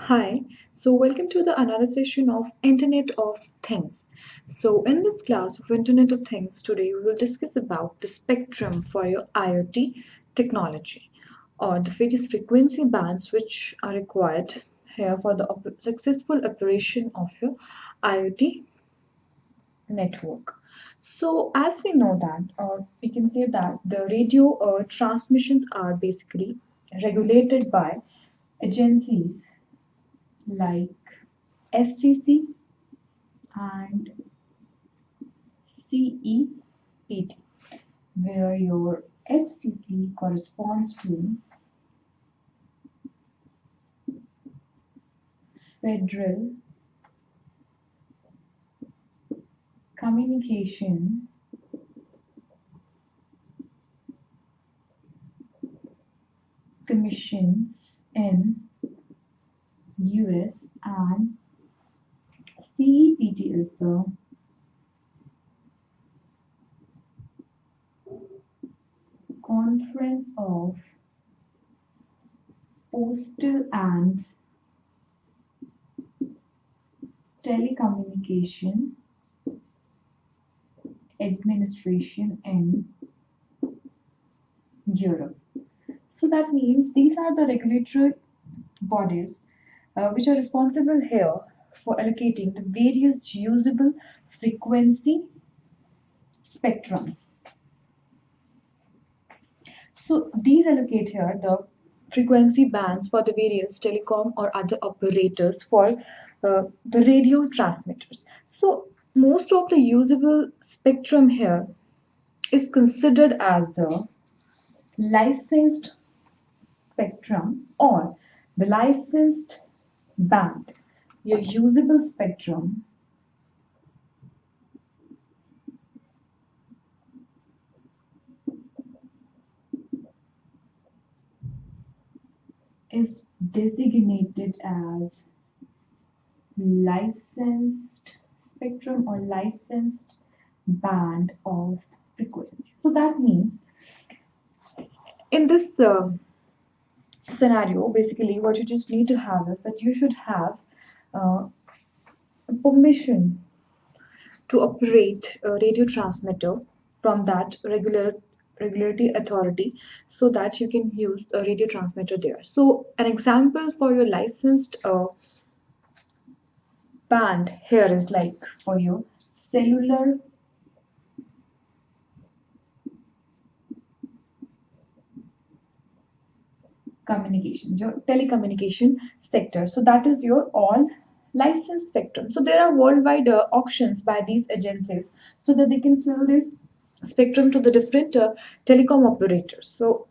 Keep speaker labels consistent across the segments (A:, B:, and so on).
A: Hi, so welcome to the another session of Internet of Things. So in this class of Internet of Things today we will discuss about the spectrum for your IoT technology or the various frequency bands which are required here for the successful operation of your IoT network. So as we know that, or we can say that the radio transmissions are basically regulated by agencies like FCC and CEPT, where your FCC corresponds to Federal Communication Commissions in US, and CEPT is the Conference of Postal and Telecommunication Administration in Europe. So that means these are the regulatory bodies which are responsible here for allocating the various usable frequency spectrums. So these allocate here the frequency bands for the various telecom or other operators for the radio transmitters. So most of the usable spectrum here is considered as the licensed spectrum or the licensed band. Your usable spectrum is designated as licensed spectrum or licensed band of frequency. So that means in this scenario, basically what you just need to have is that you should have uh, permission to operate a radio transmitter from that regulatory authority so that you can use a radio transmitter there. So an example for your licensed band here is like for your cellular communications, your telecommunication sector. So that is your all licensed spectrum. So there are worldwide auctions by these agencies so that they can sell this spectrum to the different telecom operators. So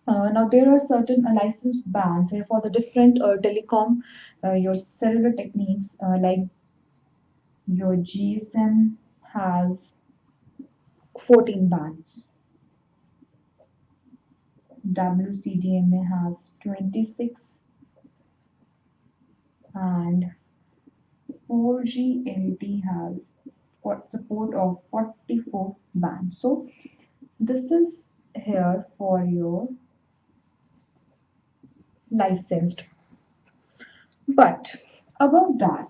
A: now there are certain licensed bands here for the different telecom, your cellular techniques like your GSM has 14 bands, WCDMA has 26, and 4G LT has support of 44 bands. So this is here for your licensed. But about that,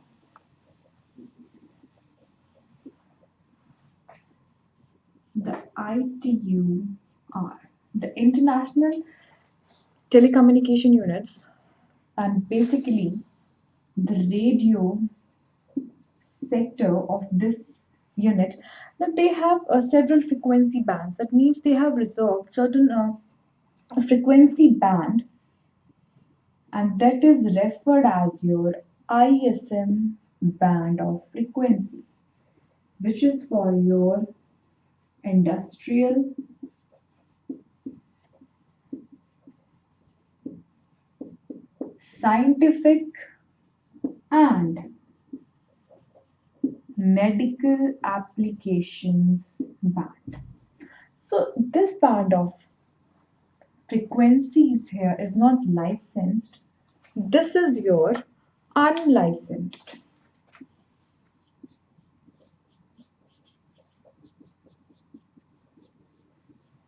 A: the ITUR, the International Telecommunication Units, and basically the radio sector of this unit, that they have several frequency bands. That means they have reserved certain frequency band, and that is referred as your ISM band of frequency, which is for your industrial, scientific, and medical applications band. So this band of frequencies here is not licensed. This is your unlicensed.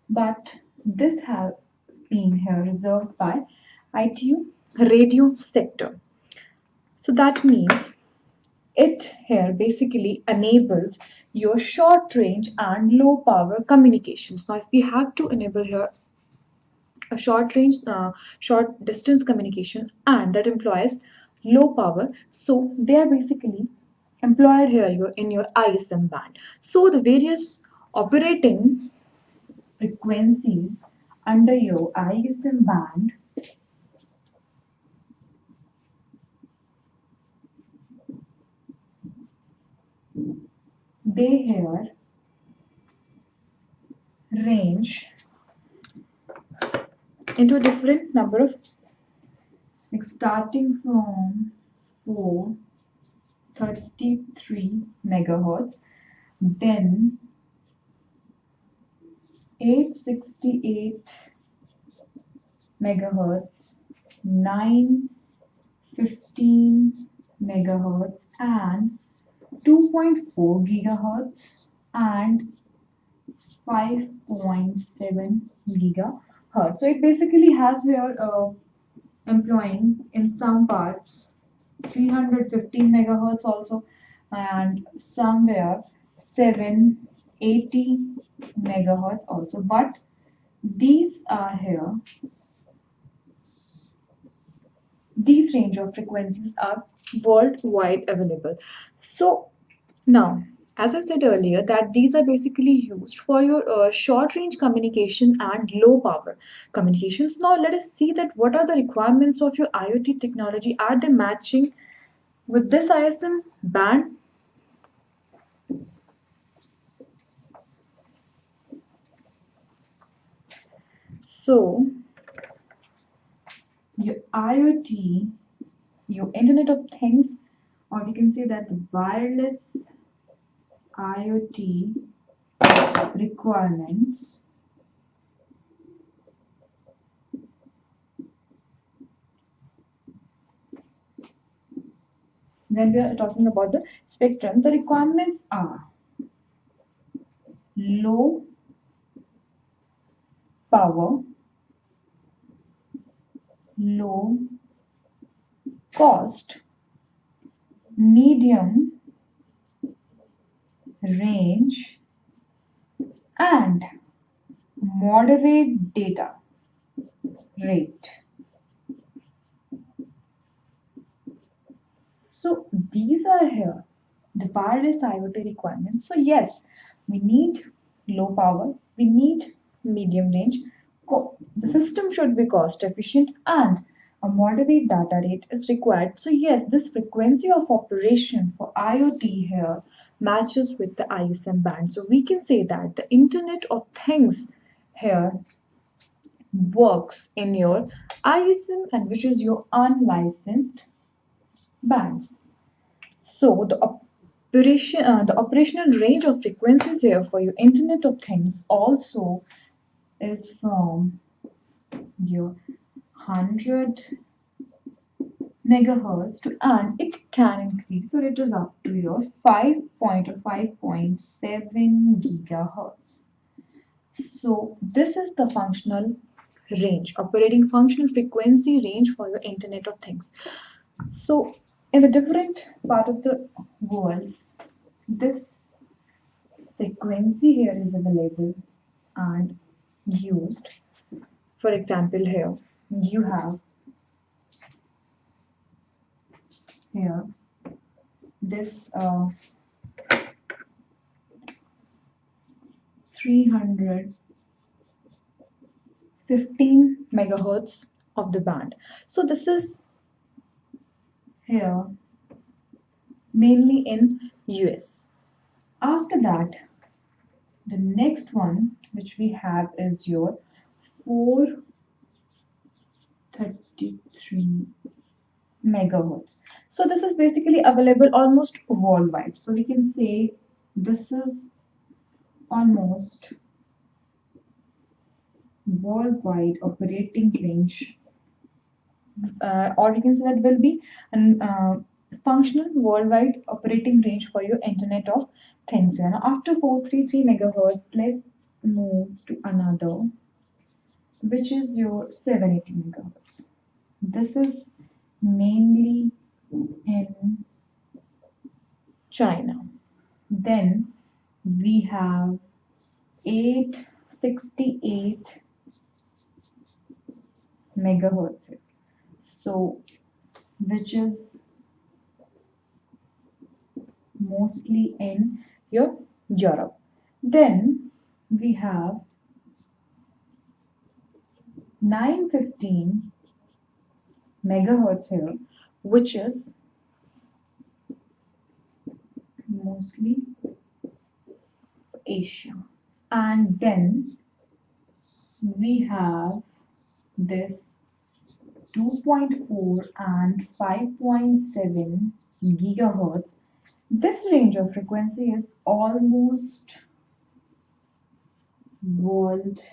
A: But this has been here reserved by ITU radio sector. So that means it here basically enables your short range and low power communications. Now, if we have to enable here a short range, short distance communication, and that employs low power, so they are basically employed here in your ISM band. So the various operating frequencies under your ISM band, they here range into a different number of, like starting from 433 megahertz, then 868 megahertz, 915 megahertz, and 2.4 gigahertz, and 5.7 gigahertz. So it basically has here employing in some parts 315 megahertz also, and somewhere 780 megahertz also. But these are here, these range of frequencies are worldwide available. So now, as I said earlier, that these are basically used for your short range communication and low power communications. Now let us see that what are the requirements of your IoT technology. Are they matching with this ISM band? So your IoT, your Internet of Things, or we can say that the wireless IoT requirements when we are talking about the spectrum, the requirements are low power, low cost, medium range, and moderate data rate. So these are here the wireless IoT requirements. So yes, we need low power, we need medium range. The system should be cost efficient and a moderate data rate is required. So yes, this frequency of operation for IoT here matches with the ISM band. So we can say that the Internet of Things here works in your ISM, and which is your unlicensed bands. So the operational range of frequencies here for your Internet of Things also is from your 100 megahertz to, and it can increase, so it is up to your 5.7 gigahertz. So this is the functional range, operating functional frequency range for your Internet of Things. So in the different part of the worlds, this frequency here is available and used. For example, here you have here this 315 megahertz of the band. So this is here mainly in US. After that, the next one which we have is your 433 megahertz. So this is basically available almost worldwide. So we can say this is almost worldwide operating range, or we can say that will be an functional worldwide operating range for your Internet of Things. And after 433 megahertz, let's move to another, which is your 780 megahertz. This is mainly in China. Then we have 868 megahertz. So, which is mostly in your Europe. Then we have 915 megahertz here, which is mostly Asia. And then we have this 2.4 and 5.7 gigahertz. This range of frequency is almost worldwide.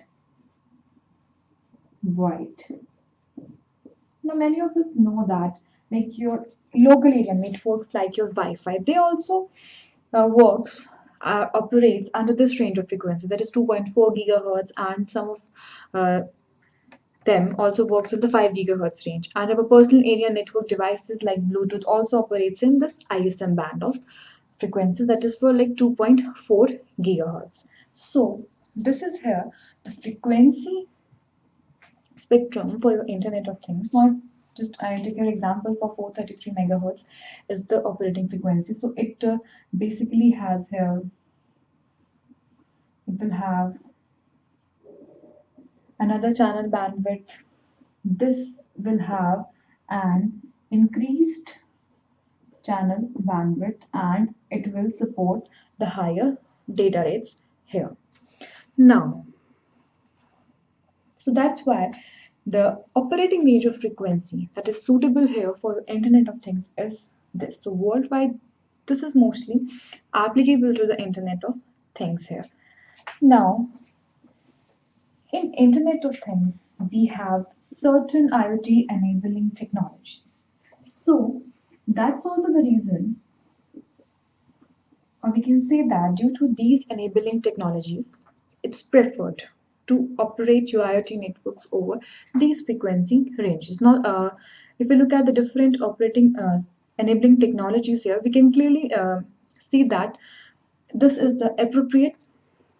A: Now, many of us know that, like your local area networks, like your Wi-Fi, they also operates under this range of frequency, that is 2.4 gigahertz, and some of uh, them also works with the 5 gigahertz range. And our personal area network devices like Bluetooth also operates in this ISM band of frequency, that is for like 2.4 gigahertz. So this is here the frequency spectrum for your Internet of Things. Now, just I take your example for 433 megahertz is the operating frequency. So it basically has here, it will have another channel bandwidth. This will have an increased channel bandwidth and it will support the higher data rates here. Now, so that's why the operating range of frequency that is suitable here for Internet of Things is this. So worldwide, this is mostly applicable to the Internet of Things here. Now, in Internet of Things, we have certain IoT enabling technologies. So that's also the reason, or we can say that due to these enabling technologies, it's preferred to operate your IoT networks over these frequency ranges. Now, if we look at the different operating enabling technologies here, we can clearly see that this is the appropriate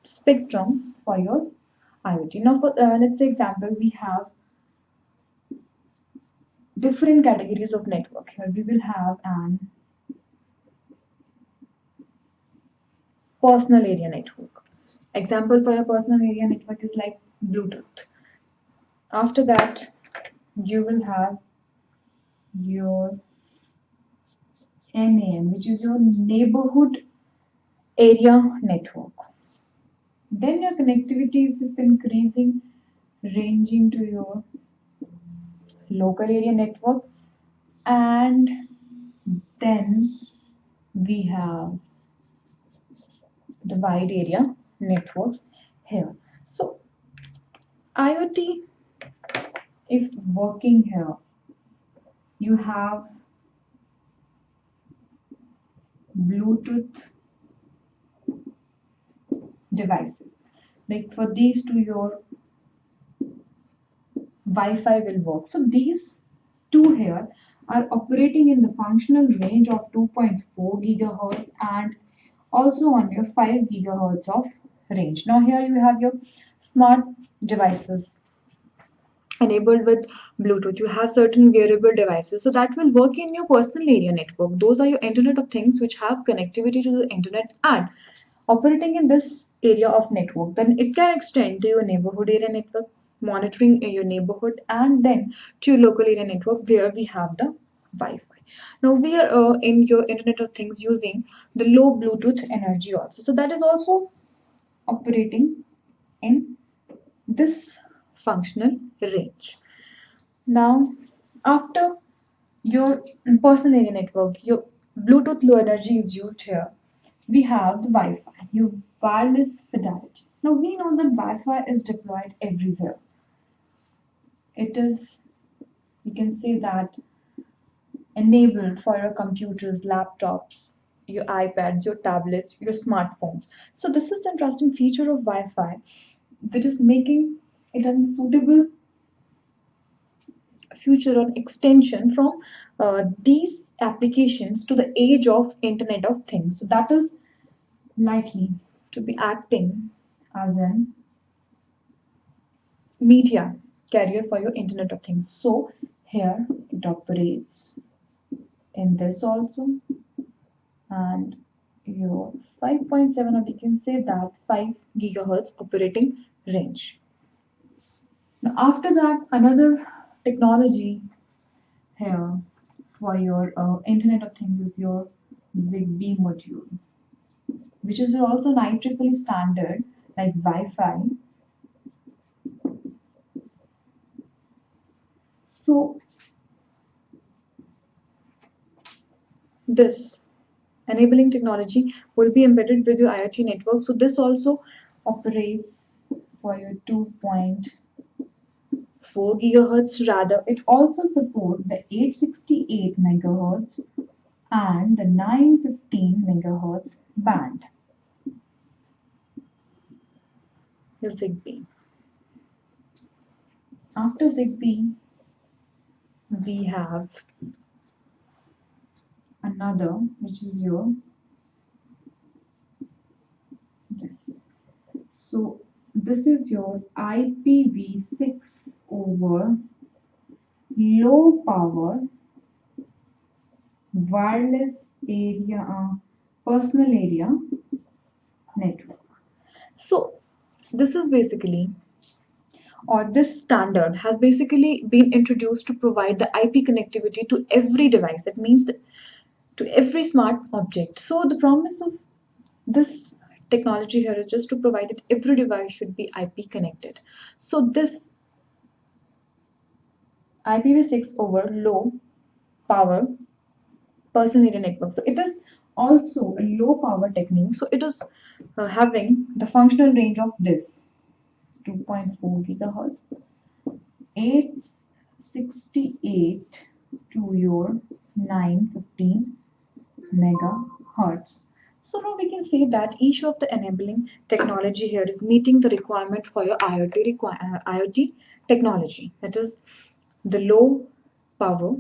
A: spectrum for your IoT. Now, for let's say example, we have different categories of network. Here we will have an personal area network. Example for your personal area network is like Bluetooth. After that, you will have your NAN, which is your neighborhood area network. Then your connectivity is increasing, ranging to your local area network, and then we have the wide area networks here. So IoT, if working here, you have Bluetooth devices. Like for these two, your Wi-Fi will work. So these two here are operating in the functional range of 2.4 gigahertz and also on your 5 gigahertz of range. Now here you have your smart devices enabled with Bluetooth. You have certain wearable devices. So that will work in your personal area network. Those are your Internet of Things which have connectivity to the internet and operating in this area of network. Then it can extend to your neighborhood area network, monitoring your neighborhood, and then to your local area network where we have the Wi-Fi. Now we are in your Internet of Things using the low Bluetooth energy also. So that is also operating in this functional range. Now, after your personal area network, your Bluetooth low energy is used here. We have the Wi-Fi, your wireless fidelity. Now we know that Wi-Fi is deployed everywhere. It is, you can say that, enabled for your computers, laptops, your iPads, your tablets, your smartphones. So this is the interesting feature of Wi-Fi that is making it a suitable future or extension from these applications to the age of Internet of Things. So that is likely to be acting as an media carrier for your Internet of Things. So here it operates in this also, and your 5.7, or we can say that 5 gigahertz operating range. Now after that, another technology here for your Internet of Things is your Zigbee module, which is also an IEEE standard like Wi-Fi. So this enabling technology will be embedded with your IoT network. So this also operates for your 2.4 gigahertz. Rather, it also supports the 868 megahertz and the 915 megahertz band. Your Zigbee. After Zigbee, we have another, which is your this. So this is your IPv6 over low power wireless area personal area network. So this is basically, or this standard has basically been introduced to provide the IP connectivity to every device. That means that to every smart object. So the promise of this technology here is just to provide that every device should be IP connected. So this IPv6 over low power personal area network. So it is also a low power technique. So it is having the functional range of this 2.4 gigahertz, 868 to your 915 megahertz. So now we can say that each of the enabling technology here is meeting the requirement for your IoT technology. That is the low power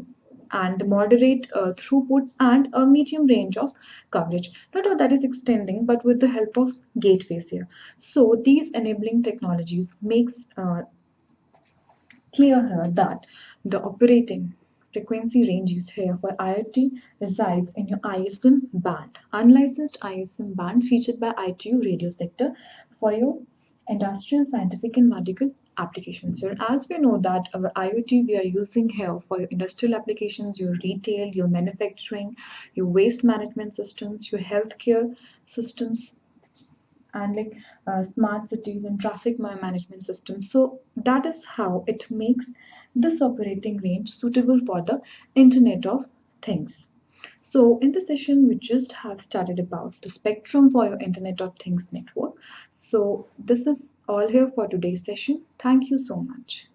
A: and the moderate throughput and a medium range of coverage. Not all that is extending, but with the help of gateways here. So these enabling technologies makes clear here that the operating frequency ranges here for IoT resides in your ISM band, unlicensed ISM band featured by ITU radio sector for your industrial, scientific and medical applications here. As we know that our IoT we are using here for your industrial applications, your retail, your manufacturing, your waste management systems, your healthcare systems, and like smart cities and traffic management systems. So that is how it makes this operating range suitable for the Internet of Things. So in this session, we just have studied about the spectrum for your Internet of Things network. So this is all here for today's session. Thank you so much.